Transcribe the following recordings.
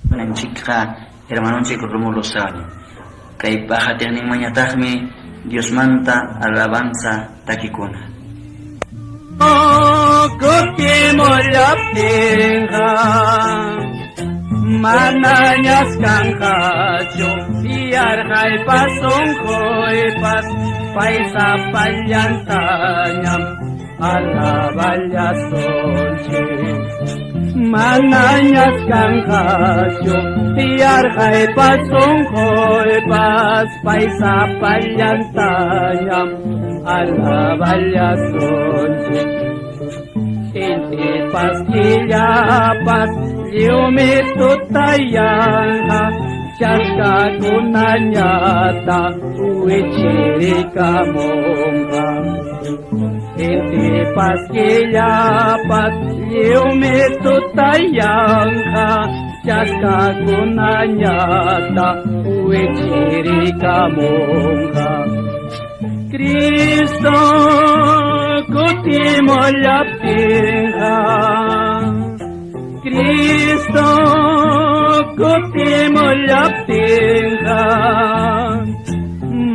Una chica, hermano chico Rómulo Sani. kay pahatirning mañataqmi Dios manta alabanza takikuna. Kutimollaptinqa mananyas kanqachu yarqaypas sunquypas paysa pallantañam alaballasunchik. Mananyas kanqachu yarqaypas sunquypas paysa pallantañam alaballasunchik. Inti paskillapas liumitutayanqa chaskakunañata wichirikamunqa. Inti paskillapas liumitutayanqa chaskakunañata wichirikamunqa. Cristo kutimollaptinqa, Cristo kutimollaptinqa,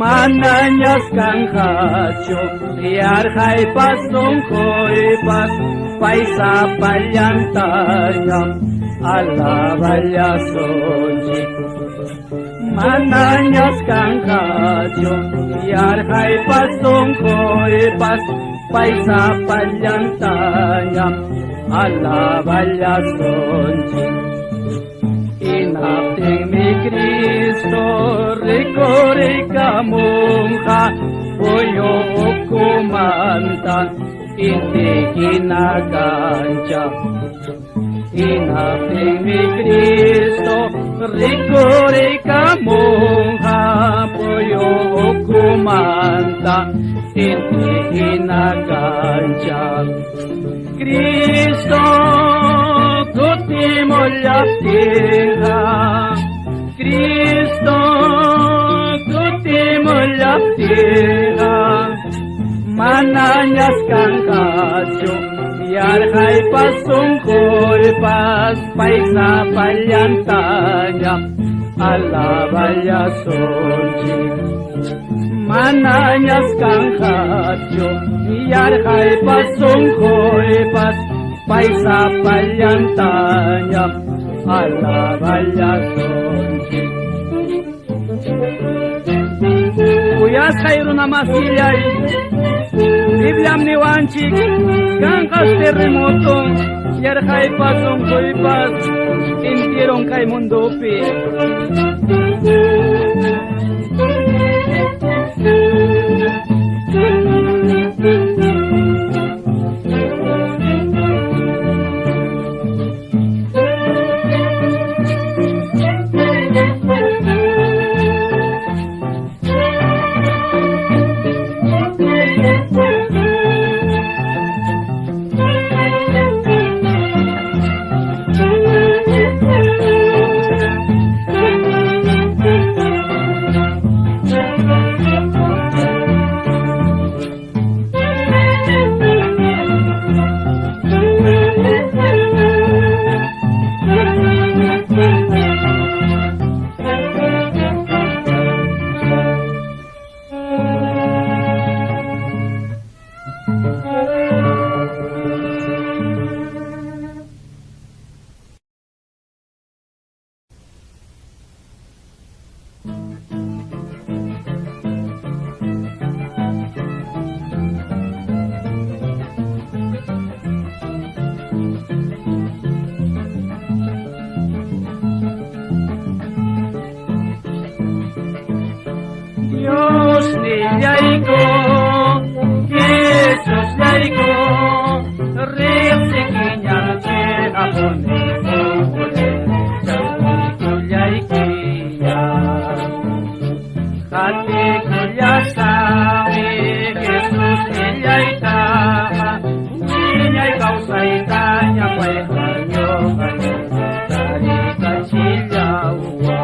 mananyas kanqachu yarqaypas sunquypas paysa pallantañam alaballasunchik. Mananyas kanqachu yarqaypas sunquypas paysa pallantañam alaballasunchik. Hinaptinmi Cristo rikurikamunqa puyu ukumanta inti hinakancha. Hinaptinmi Cristo rikurikamunqa puyu ukumanta inti hinakancha. Cristo kutimollaptinqa, Cristo kutimollaptinqa, mananyas kanqachu yarqaypas sunquypas paysa pallantañam alaballasunchik. Mananyas kanqachu yarqaypas sunquypas paysa pallantañam alaballasunchik. Uyasqay runamasillay, Bibliam niwanchik kanqas terremoto yarqaypas sunquypas intieron kay mundupi. Yaiko, Jesus Yaiko, Ripsikinya Chena Pone, Chauko Yaikia, Hati Kulyasa, Jesus Yaita, Chinyai Kausaita, Yakwai Hanyo, Tarika Chilawa,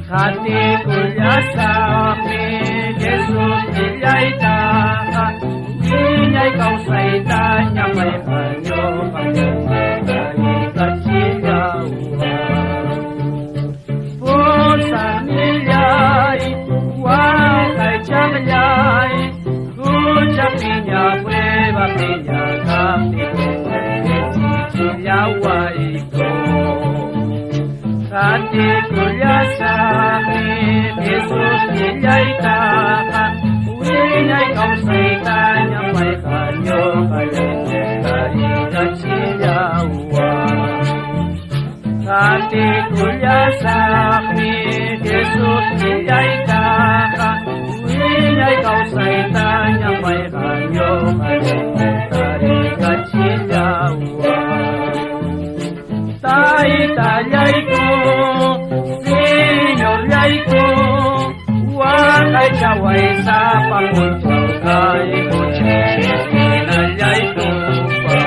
Hati Kulyasa, Jesus Yaita, Chinyai Kausaita, Yakwai Hanyo, Tarika Chilawa, Forza Milla. waiko Hati kulyasami Jesus niya'y taka Uwina'y kausay may kanyo kalikat siyawa Hati kulyasami Jesus niya'y taka Uwina'y kausay may kanyo kalikat siyawa Tayo-tayo'y ko, Senyor-ya'y ko, wakay kaway sa pangunsaw kay ko, Sinal-ya'y ko pa.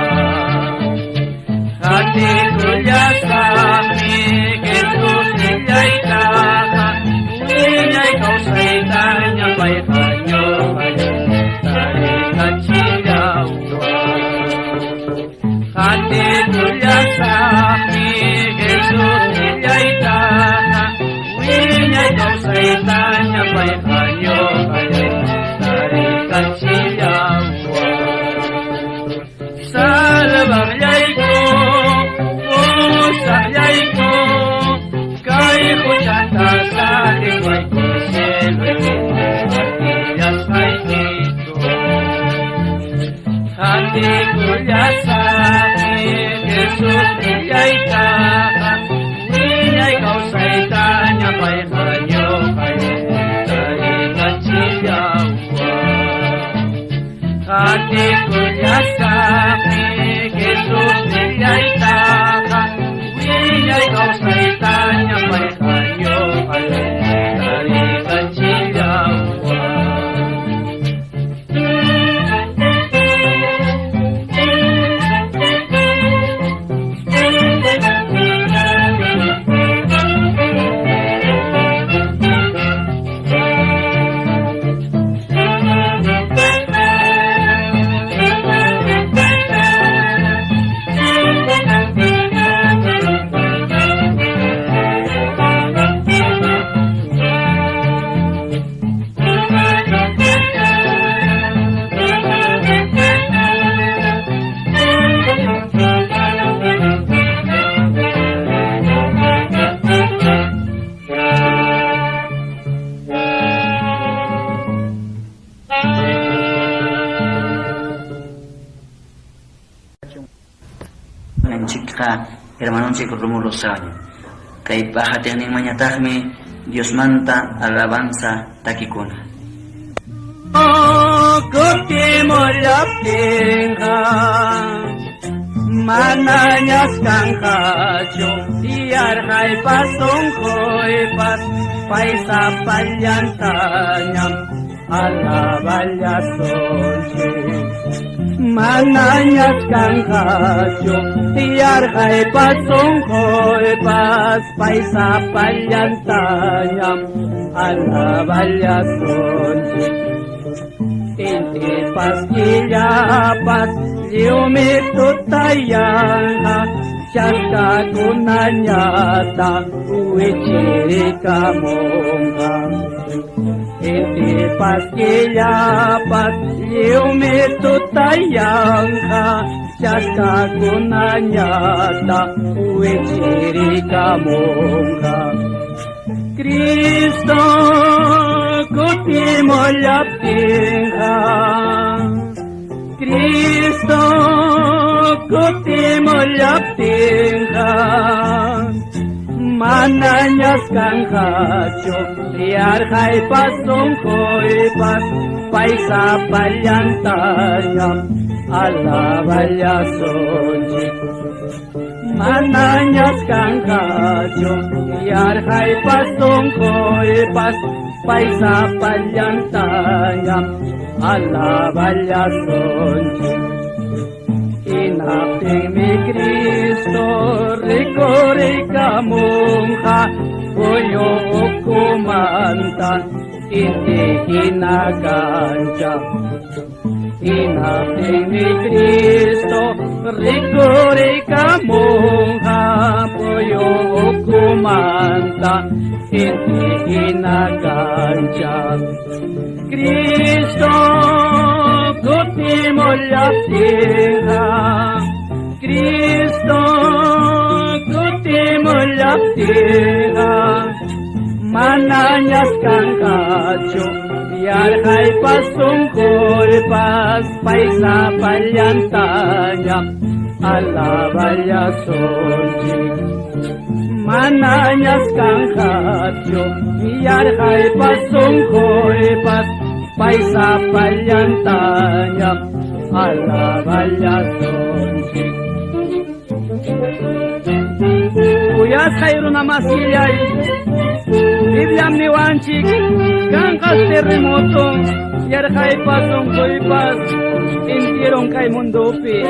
Hati kulya sa amin, Jesus niya'y taka, Uwina'y kausay tanya may kanyo, kalikat siyawa. Hati kulya sa amin, Jesus niya'y taka, Uwina'y kausay tanya may kanyo, kalikat siyawa. Sa labang-ya'y ko, pusa-ya'y ko, kay kusyata sa lingway ko, Siyempre, Matiyas ay dito. Hati kulya sa amin, Jesus niya'y taka, Uwina'y kausay tanya may kanyo, kalikat siyawa. Hati kulya sa amin, Jesus niya'y taka, Uwina'y kausay tanya may kanyo, kalikat siyawa. Chika, hermano chico Romulo Rosario. Kay pahatirning manyatahmi, Dios manta, alabanza, takikuna. Kuti mo lapinga, mananyas kang kadyo, diyar kay pasong ko'y pas, paisa palyantanyam, alabalyasoji. Mananyas kang kadyo, diyar kay pasong ko'y pas, paisa palyantanyam, alabalyasoji. Inti paskilapas, liumitutayanga, Syaka kunanyata, uichirika monga. Inti paskilapas, liumitutayanga, Syaka kunanyata, uichirika monga. Kristo kuti mo laptinga, Kristo kuti mo laptinga, mananyas kang kadyo, liar kay pasong ko'y pas, paisa palyantanyam, alabalyasoji. Mananyas kang kadyo, liar kay pasong ko'y pas, paisa palyantanyam, alabalyasoji. Inapting mi Kristo, riko-rika mungka, Puyo kumantan, hindi kinaganja. Inapting mi Kristo, riko-rika mungka, Puyo kumantan, hindi kinaganja. Kristo, kuti mo laptinga, Kristo, kaptiha mananyas kang kacho yarhay pasungkol pas paisa palyantanya alabalya sonji mananyas kang kacho yarhay pasungkol pas paisa palyantanya alabalya sonji Uyas khairu namasiyay Biblia niwanchik Kankas terremoto Yarkay pasong kuipas Intirong kay mundupi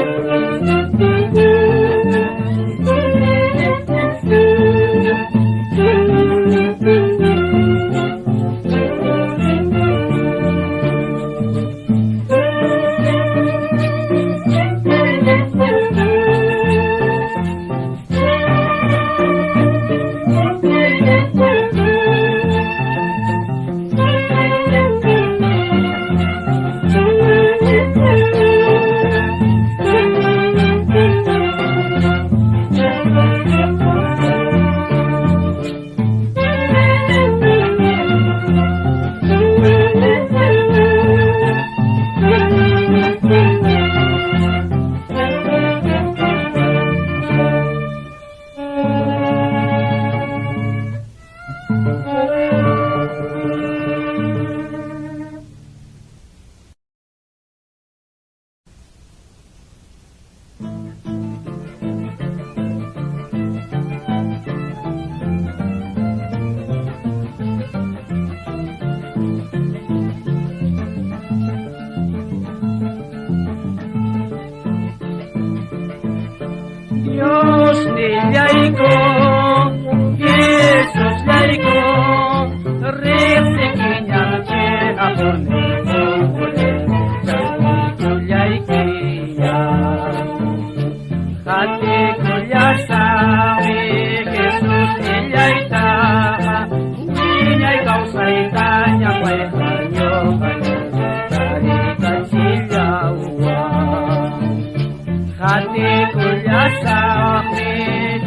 Dios niyay ko, Jesus niyay ko, risikin niyang chihapon ko ulit, jati kulyay kiya. Hati kulya sami, Jesus niyay taha, niyay kausay tanya pa'y kanyo kanyo, dari kachilawa. Hati kulya sami,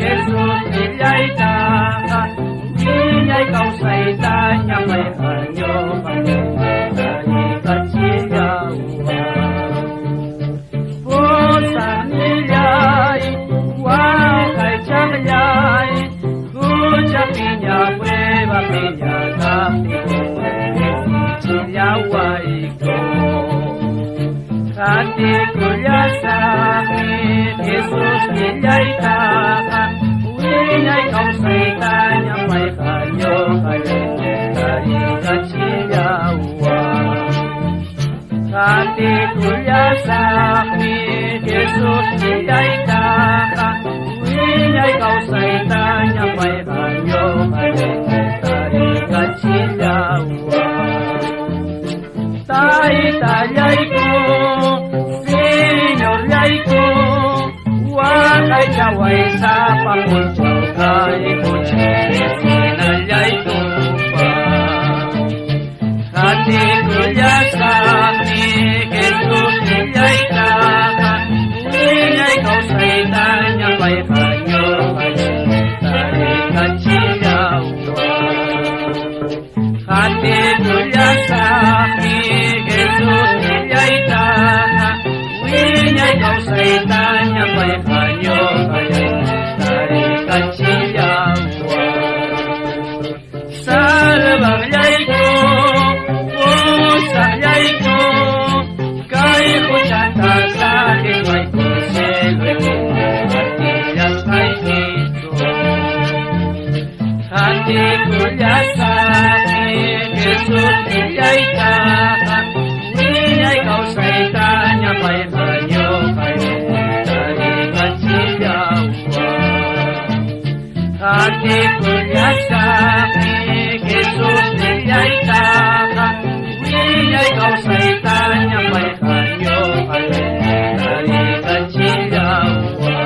Jesus niyay taha, niyay kausay tanya pa'y kanyo kanyo, dari kachilawa. Pusa niyay, wakay chakayay, kucha pinya prueba pinya kapiko, chilaway ko. Hati kulya sami, Jesus niyay taha, niyay kausay tanya pa'y kanyo kanyo, dari kachilawa. Hati kulya sami, Jesus niyay taha, niyay kausay tanya pa'y kanyo kanyo, dari kachilawa. Tay talyay ko, Señor yay ko, wakay kaway sa pakuncho kay kuchi, sinalyay ko pa. Hati kulya sami, Jesus niyay taha, niyay kausay tanya pa'y kanyo kanyo, dari kachilawa. Hati kulya sami, Jesus niyay taha, niyay kausay tanya pa'y kanyo kanyo, dari kachilawa. Salbang ko, usayay ko, kay kuchata sa himay ko, selwe ko, at tiyas kay kito. Hati kulya sami, Jesus niyay taha, niyay kausay tanya pa'y kanyo kanyo, dari kachilawa. Hati kulya sami, Jesus niyay taha, niyay kausay tanya pa'y kanyo kanyo, dari kachilawa.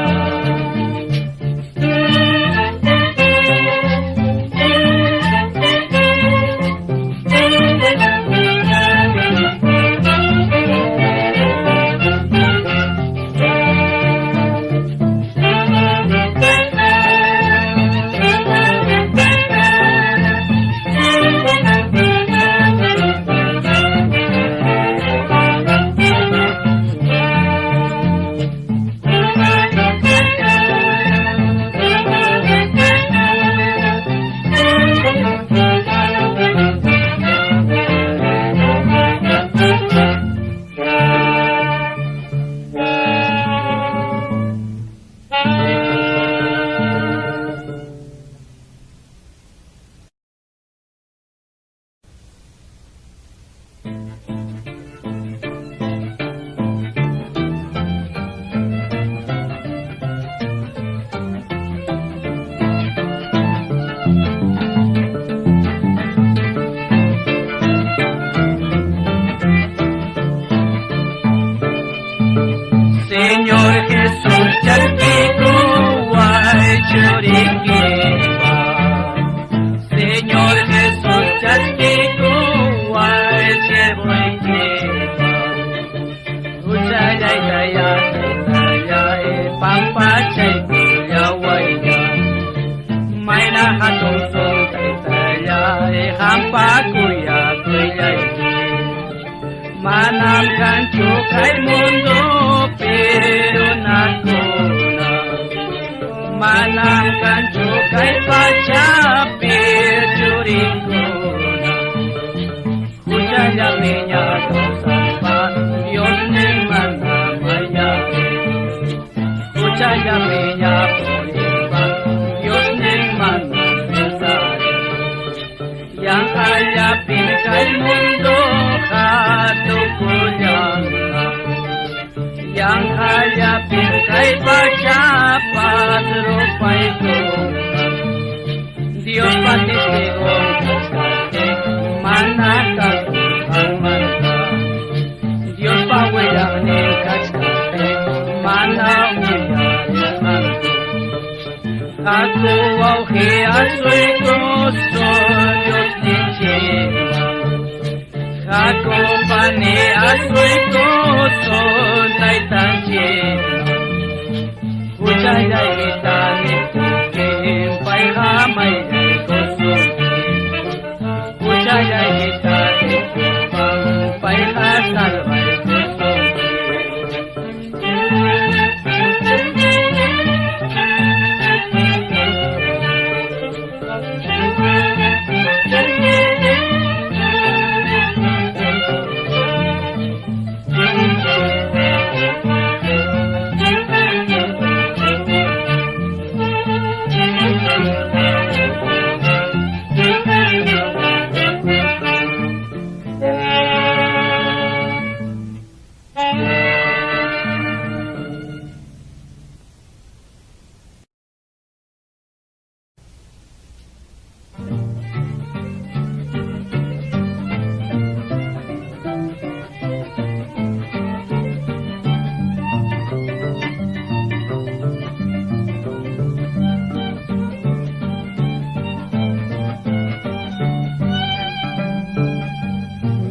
manang kancu kay pacapit juring ko na hujan jaminya dosa Dios ni mana maya hujan jaminya polipa Dios ni mana besar yang hayapin kay mundo katukulyang yang hayapin kay pacapat rupay tungkang Dios patistigong kaskate manatag ang manta Dios pawayang ni kaskate manawiyang ako au hiasoy gusto Dios ni Chima ako pani asoy gusto nay tanchina Ujay ay itangin tukin pay hamay ay kusukin Ujay ay itangin tupang pay hasal ay kusukin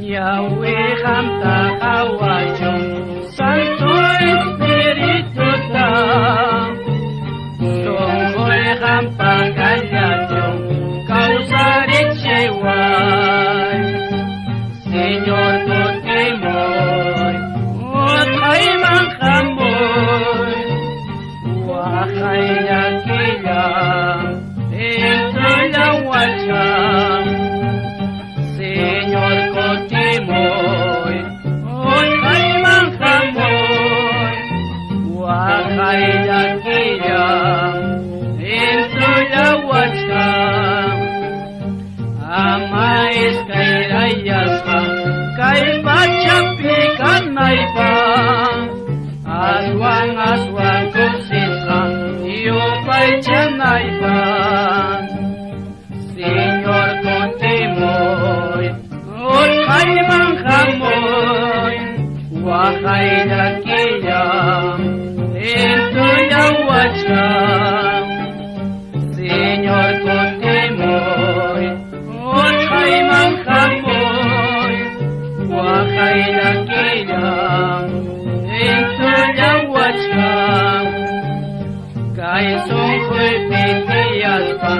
Yahweh hamta kawajong Santo Espiritu ta Tunggoy hampa kanyadong Kausarit siway Señor tutimoy Wakay mangkamoy Wakay nakilang Ito lawachang Señor Kotimoy, Wakay mangkamoy, Wakay nakiyang, Into lawat ka, Amais kay rayas ka, Kay pacapikan ay pa, Aswang kusis ka, Iyo pa'y tiyanay pa, Señor Kotimoy, Wakay mangkamoy, wakay nakiyang, ito lawat ka. Señor Kotimoy, wakay mangkamoy, wakay nakiyang, ito lawat ka. Kay sungkoy pitiyas pa,